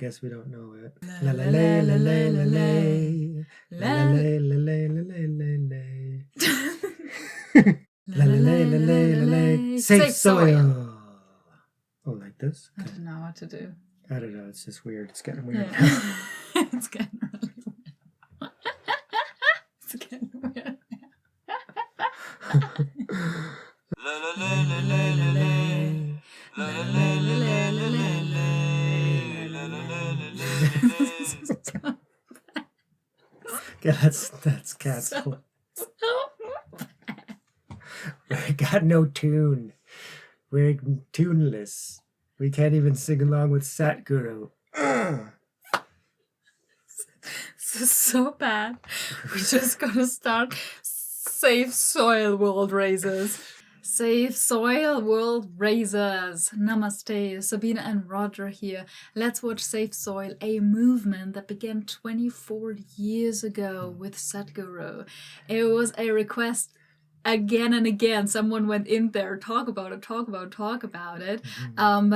guess we don't know it. La la la la la la la la la la la la la la la la la la la. Safe soil. Oh, like this? I don't know what to do. I don't know. It's just weird. It's getting weird. Yeah. It's getting really weird. It's getting weird. La la la la la la la. La la la la la la la. La la la la la. Yeah, that's cat's cool. We got no tune. We're tuneless. We can't even sing along with Sadhguru. This is so bad. We're just gonna start Safe Soil World Races. Safe Soil World Raisers. Namaste. Sabine and Roger here. Let's watch Safe Soil, a movement that began 24 years ago with Sadhguru. It was a request again and again. Someone went in there, talk about it, by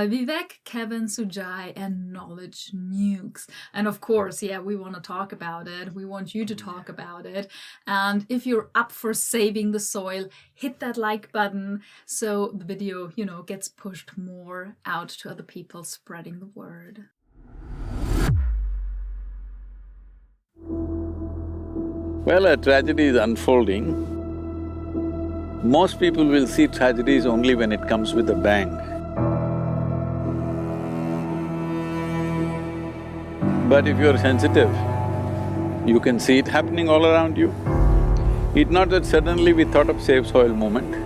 Vivek, Kevin, Sujai, and Knowledge Nukes. And of course, yeah, we want to talk about it. We want you to talk about it. And if you're up for saving the soil, hit that like button so the video, gets pushed more out to other people, spreading the word. Well, a tragedy is unfolding. Most people will see tragedies only when it comes with a bang. But if you're sensitive, you can see it happening all around you. It's not that suddenly we thought of Save Soil movement.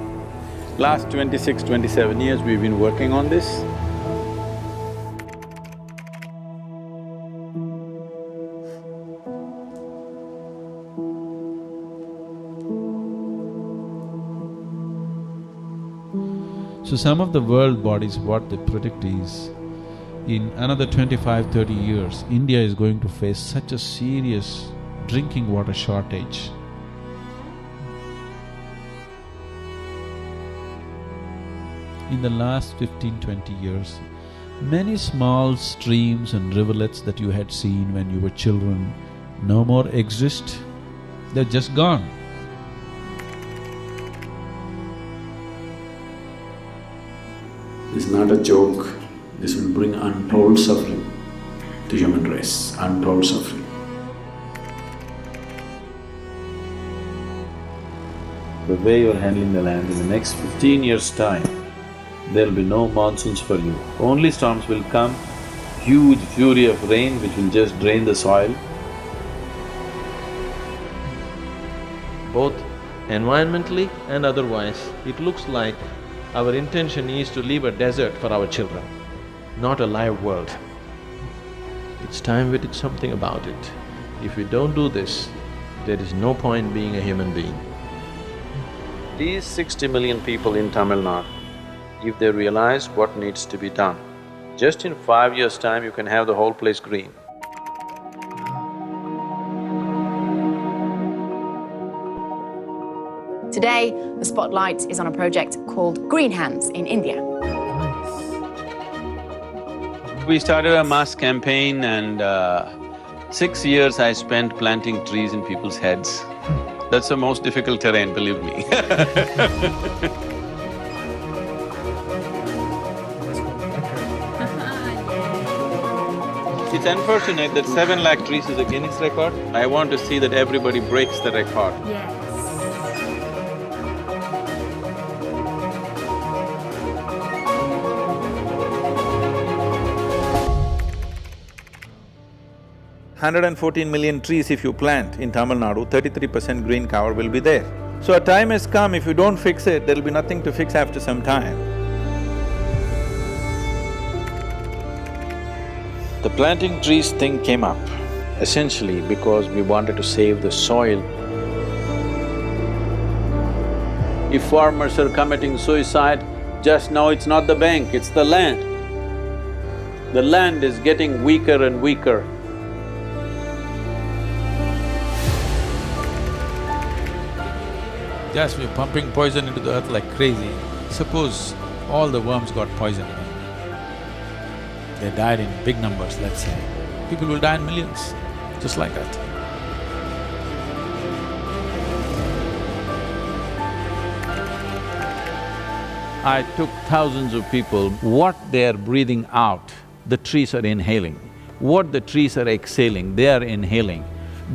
Last 26, 27 years we've been working on this. So some of the world bodies, what they predict is, in another 25–30 years, India is going to face such a serious drinking water shortage. In the last 15–20 years, many small streams and rivulets that you had seen when you were children no more exist. They're just gone. This is not a joke. This will bring untold suffering to human race, untold suffering. The way you're handling the land, in the next 15 years' time, there'll be no monsoons for you. Only storms will come, huge fury of rain which will just drain the soil. Both environmentally and otherwise, it looks like our intention is to leave a desert for our children, not a live world. It's time we did something about it. If we don't do this, there is no point being a human being. These 60 million people in Tamil Nadu, if they realize what needs to be done, just in 5 years' time you can have the whole place green. Today, the spotlight is on a project called Green Hands in India. We started a mass campaign and 6 years I spent planting trees in people's heads. That's the most difficult terrain, believe me. It's unfortunate that 7 lakh trees is a Guinness record. I want to see that everybody breaks the record. Yes. 114 million trees if you plant in Tamil Nadu, 33% green cover will be there. So a time has come, if you don't fix it, there'll be nothing to fix after some time. The planting trees thing came up essentially because we wanted to save the soil. If farmers are committing suicide, just know it's not the bank, it's the land. The land is getting weaker and weaker. Just we're pumping poison into the earth like crazy. Suppose all the worms got poisoned. They died in big numbers, let's say. People will die in millions, just like that. I took thousands of people, what they're breathing out, the trees are inhaling. What the trees are exhaling, they are inhaling.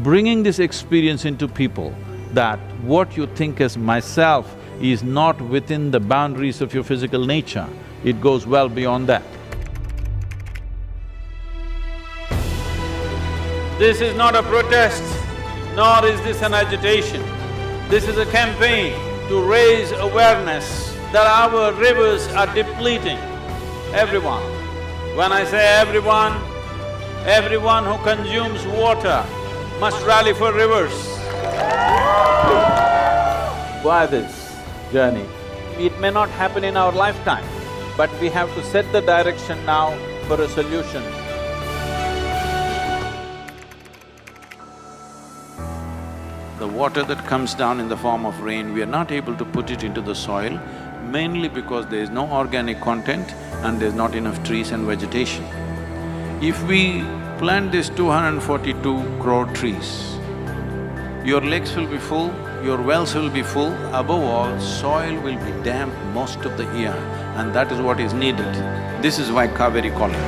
Bringing this experience into people that what you think as myself is not within the boundaries of your physical nature, it goes well beyond that. This is not a protest, nor is this an agitation. This is a campaign to raise awareness that our rivers are depleting. Everyone. When I say everyone who consumes water must rally for rivers. Why this journey? It may not happen in our lifetime, but we have to set the direction now for a solution. The water that comes down in the form of rain, we are not able to put it into the soil, mainly because there is no organic content and there's not enough trees and vegetation. If we plant these 242 crore trees, your lakes will be full, your wells will be full, above all, soil will be damp most of the year, and that is what is needed. This is why Kaveri calling.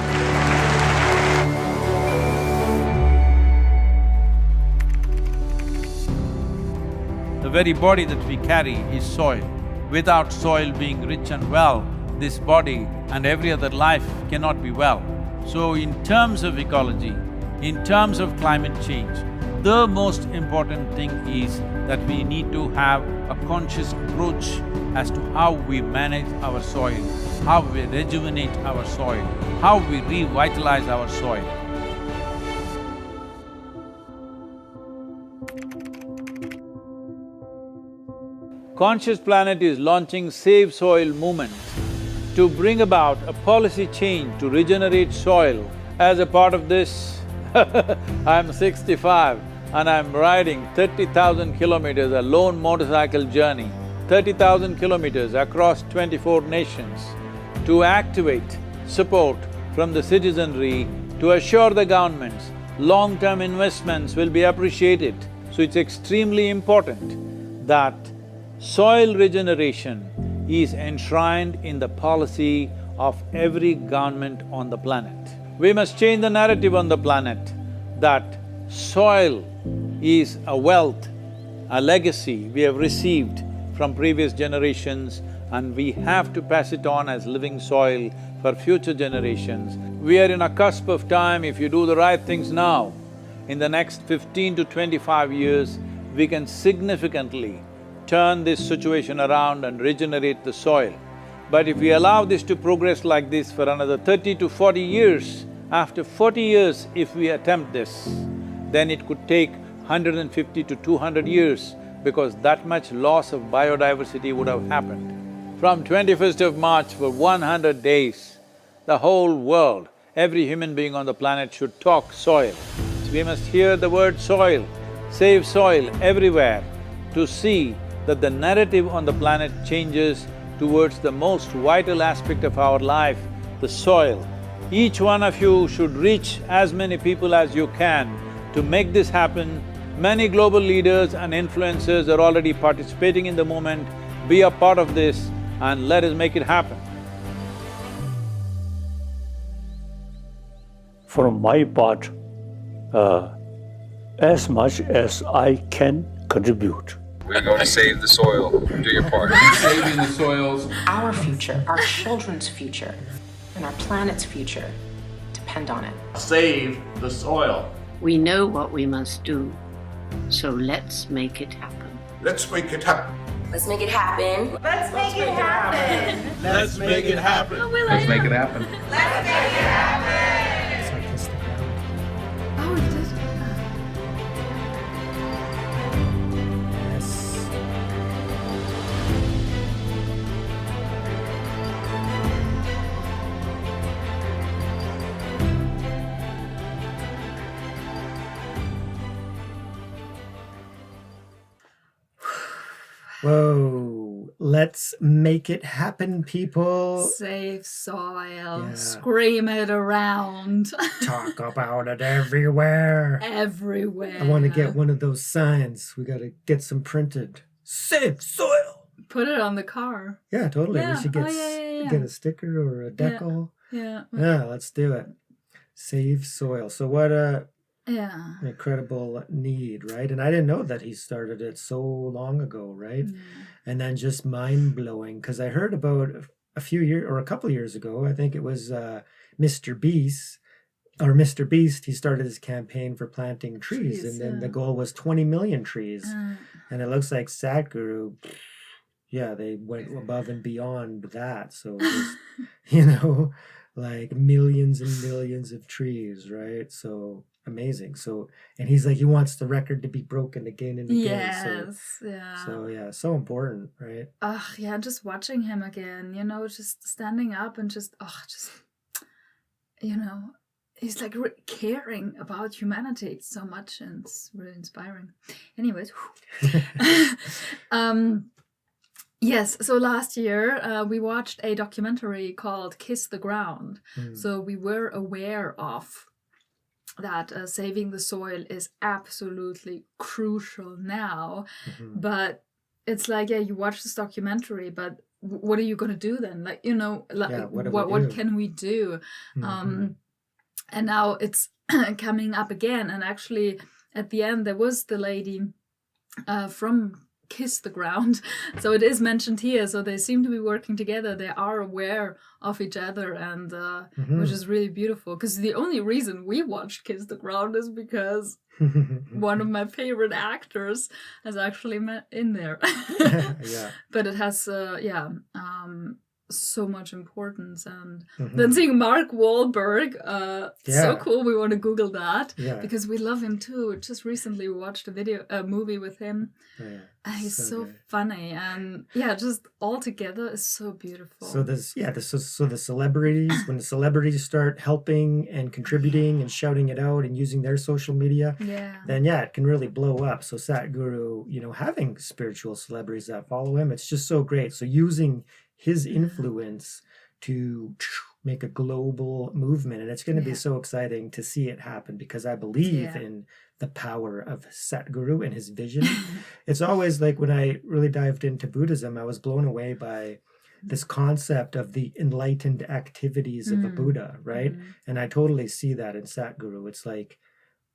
The very body that we carry is soil. Without soil being rich and well, this body and every other life cannot be well. So in terms of ecology, in terms of climate change, the most important thing is that we need to have a conscious approach as to how we manage our soil, how we rejuvenate our soil, how we revitalize our soil. Conscious Planet is launching Save Soil movement to bring about a policy change to regenerate soil. As a part of this, I'm 65 and I'm riding 30,000 kilometers, a lone motorcycle journey, 30,000 kilometers across 24 nations to activate support from the citizenry to assure the governments long-term investments will be appreciated. So it's extremely important that soil regeneration is enshrined in the policy of every government on the planet. We must change the narrative on the planet that soil is a wealth, a legacy we have received from previous generations, and we have to pass it on as living soil for future generations. We are in a cusp of time. If you do the right things now, in the next 15 to 25 years, we can significantly turn this situation around and regenerate the soil. But if we allow this to progress like this for another 30 to 40 years, after 40 years if we attempt this, then it could take 150 to 200 years because that much loss of biodiversity would have happened. From 21st of March for 100 days, the whole world, every human being on the planet should talk soil. So we must hear the word soil, save soil everywhere to see that the narrative on the planet changes towards the most vital aspect of our life, the soil. Each one of you should reach as many people as you can to make this happen. Many global leaders and influencers are already participating in the movement. Be a part of this and let us make it happen. From my part, as much as I can contribute. We're going to save the soil. Do your part. Saving the soils. Our future, our children's future, and our planet's future depend on it. Save the soil. We know what we must do, so let's make it happen. Let's make it happen. Let's make it happen. Let's make it happen. Let's make it happen. Let's make it happen. Oh, you did? Yes. Whoa. Let's make it happen, people. Save soil. Yeah. Scream it around. Talk about it everywhere. Everywhere. I want to get one of those signs. We got to get some printed. Save soil. Put it on the car. Yeah, totally. Yeah. We should get a sticker or a decal. Yeah. Yeah, let's do it. Save soil. So what a Yeah. incredible need, right? And I didn't know that he started it so long ago, right? And then just mind-blowing, because I heard about a few years or a couple of years ago, I think it was Mr. Beast, he started his campaign for planting trees, and then the goal was 20 million trees. And it looks like Sadhguru, yeah, they went above and beyond that. So, it was, like millions and millions of trees, right? So amazing. So, and he's like, he wants the record to be broken again and again. Yes, yeah. So yeah, so important, right? Yeah, just watching him again, just standing up and just, he's like caring about humanity so much, and it's really inspiring. Anyways, yes, so last year we watched a documentary called Kiss the Ground. So we were aware of that saving the soil is absolutely crucial now. But it's like, yeah, you watch this documentary, but what are you going to do then? Like, what can we do? And now it's coming up again. And actually, at the end, there was the lady from Kiss the Ground. So it is mentioned here. So they seem to be working together. They are aware of each other, and which is really beautiful. Because the only reason we watched Kiss the Ground is because one of my favorite actors has actually met in there. Yeah. But it has, so much importance. And then seeing Mark Wahlberg, so cool. We want to Google that because we love him too. Just recently we watched a movie with him. And he's so funny, and just all together is so beautiful. So the celebrities, when the celebrities start helping and contributing and shouting it out and using their social media, then it can really blow up. So Sadhguru, having spiritual celebrities that follow him, it's just so great. So using his influence to make a global movement, and it's going to be so exciting to see it happen, because I believe in the power of Sadhguru and his vision. It's always like, when I really dived into Buddhism, I was blown away by this concept of the enlightened activities of a Buddha, right? And I totally see that in Sadhguru. It's like,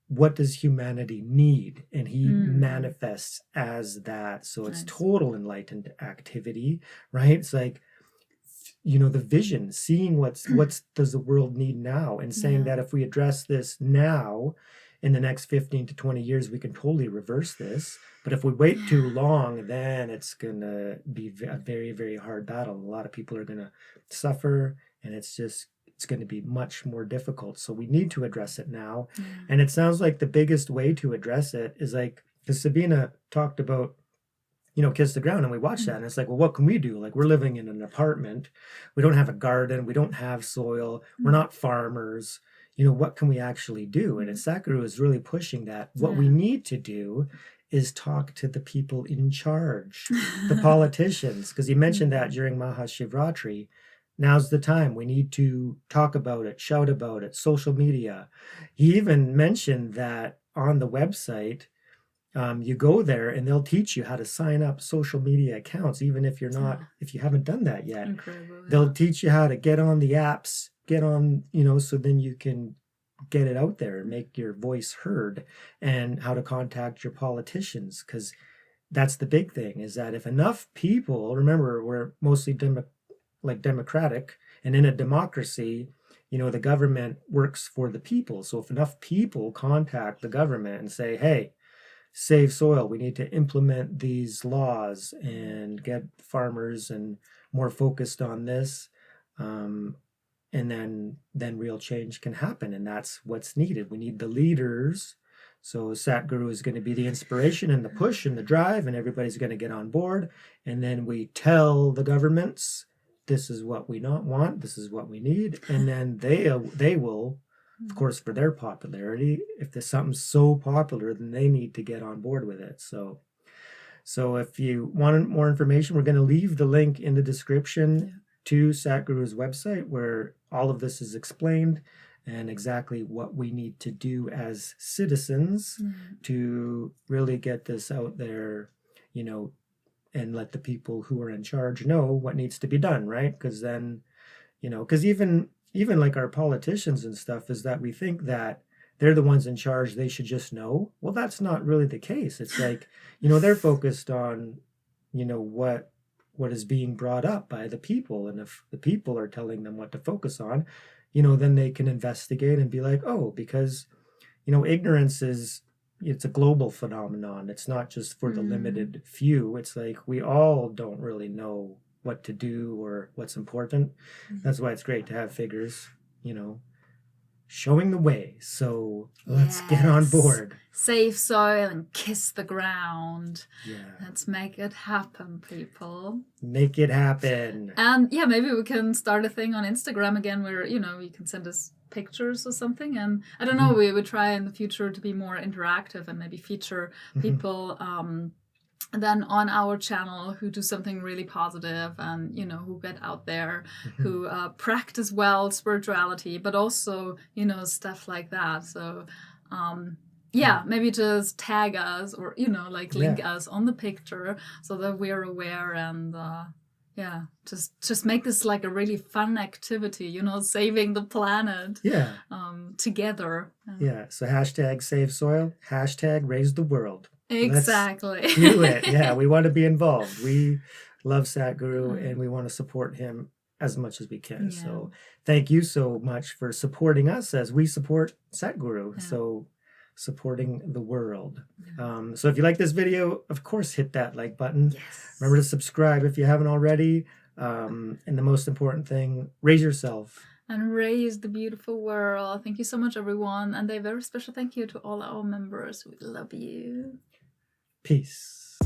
what does humanity need? And he manifests as that. So it's total enlightened activity, right? It's like, the vision, seeing what does the world need now, and saying that if we address this now, in the next 15 to 20 years, we can totally reverse this. But if we wait too long, then it's going to be a very, very hard battle. A lot of people are going to suffer, and it's going to be much more difficult. So we need to address it now. And it sounds like the biggest way to address it is like, because Sabine talked about, Kiss the Ground, and we watched that, and it's like, well, what can we do? Like, we're living in an apartment. We don't have a garden. We don't have soil. We're not farmers. What can we actually do? And Sadhguru is really pushing that. What we need to do is talk to the people in charge, the politicians, because he mentioned that during Mahashivratri. Now's the time. We need to talk about it, shout about it, social media. He even mentioned that on the website, you go there and they'll teach you how to sign up social media accounts, even if if you haven't done that yet. Incredible. They'll teach you how to get on the apps, so then you can get it out there and make your voice heard, and how to contact your politicians. Because that's the big thing, is that if enough people, remember, we're mostly democratic, and in a democracy, the government works for the people. So if enough people contact the government and say, hey, save soil, we need to implement these laws and get farmers and more focused on this, and then real change can happen. And that's what's needed. We need the leaders. So Sadhguru is going to be the inspiration and the push and the drive, and everybody's going to get on board. And then we tell the governments, this is what we not want, this is what we need. And then they will, of course, for their popularity, if there's something so popular, then they need to get on board with it. So So if you want more information, we're going to leave the link in the description to Sadhguru's website where all of this is explained and exactly what we need to do as citizens to really get this out there, you know, and let the people who are in charge know what needs to be done, right? Because then, you know, because even like our politicians and stuff is that we think that they're the ones in charge, they should just know. Well, that's not really the case. It's like, you know, they're focused on, you know, what is being brought up by the people. And if the people are telling them what to focus on, you know, then they can investigate and be like, oh, because, you know, ignorance it's a global phenomenon. It's not just for the limited few. It's like we all don't really know what to do or what's important. That's why it's great to have figures, you know, showing the way. So let's get on board. Save soil and kiss the ground. Yeah. Let's make it happen, people. Make it happen. And yeah, maybe we can start a thing on Instagram again where, you know, you can send us pictures or something. And I don't know, we would try in the future to be more interactive and maybe feature people then on our channel who do something really positive and, you know, who get out there, who practice well spirituality, but also, you know, stuff like that. So, yeah, maybe just tag us or, you know, like link us on the picture so that we're aware and, yeah, just make this like a really fun activity, you know, saving the planet together. Yeah, so hashtag save soil, hashtag raise the world. Exactly. Let's do it. Yeah, we want to be involved. We love Sadhguru and we want to support him as much as we can. Yeah. So thank you so much for supporting us as we support Sadhguru. Yeah. So supporting the world. Yeah. So if you like this video, of course, hit that like button. Yes. Remember to subscribe if you haven't already. And the most important thing, raise yourself. And raise the beautiful world. Thank you so much, everyone. And a very special thank you to all our members. We love you. Peace.